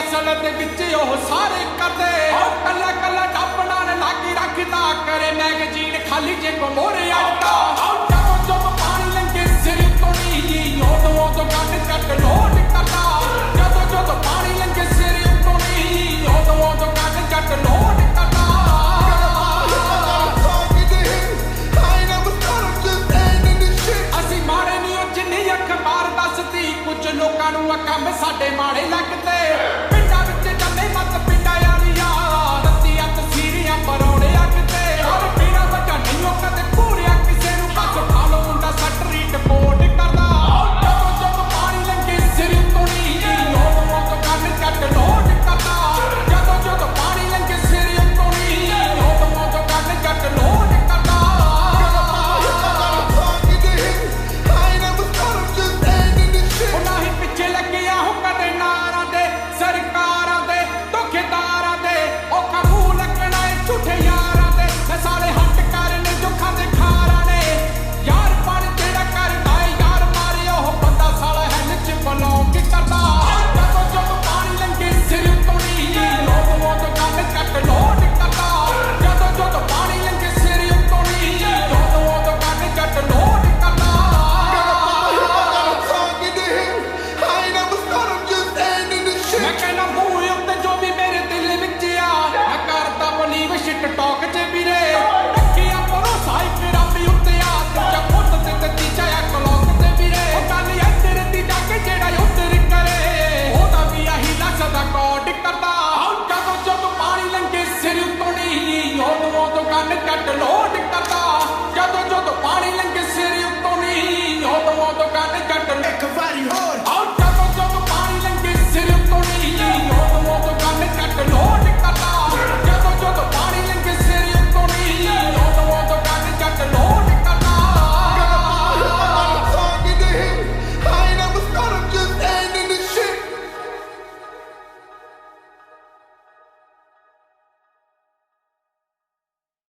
असल दे विच ओह सारे करदे कल्ला कल्ला डब्बना ने लागी रखदा करे मैगजीन खाली जे को मोरे आटा जब जब पानी लंघे सिर तो नी ओदों ओदों गन कट लोड करदा जब जब पानी लंघे सिर तो नी ओदों ओदों गन कट लोड करदा कुछ लोगों नूं कम साडे माड़े लगदे पिंडां विच जन्ने मत पिंडां वालियां रत्तियां तसीरियां परोड़े अगदे और बिना वजह नहीं कदे पूरिया किसे नूं बस उठा लो मुंडा सटरी रिपोर्ट करदा जब जब पानी लंघे सिर तो नी ओदों तो गन कट लोड करदा जब जब पानी लंघे सिर तो नी ओदों तो गन कट लोड करदा ਟੌਕ ਚ ਵੀਰੇ ਰੱਖਿਆ ਭਰੋਸਾ ਇੱਕ ਰੱਬ ਉੱਤੇ ਆ ਦੂਜਾ ਪੁੱਤ ਤੇ ਤੀਜਾ ਕਲੌਕ ਤੇ ਵੀਰੇ ਉਹ ਗੱਲ ਇੱਧਰ ਦੀ ਜਾ ਕੇ ਜਿਹੜਾ ਉੱਧਰ ਕਰੇ ਉਹਦਾ ਵੀ ਆਹੀ ਲਸਦਾ ਕੋਡ ਕਰਦਾ ਜਦੋਂ ਜਦੋਂ ਪਾਣੀ ਲੰਘੇ ਸਿਰ ਉੱਤੋਂ ਨੀ ਉਦੋਂ ਉਦੋਂ ਗਨ ਕੱਟ ਲੋਡ ਕਰਦਾ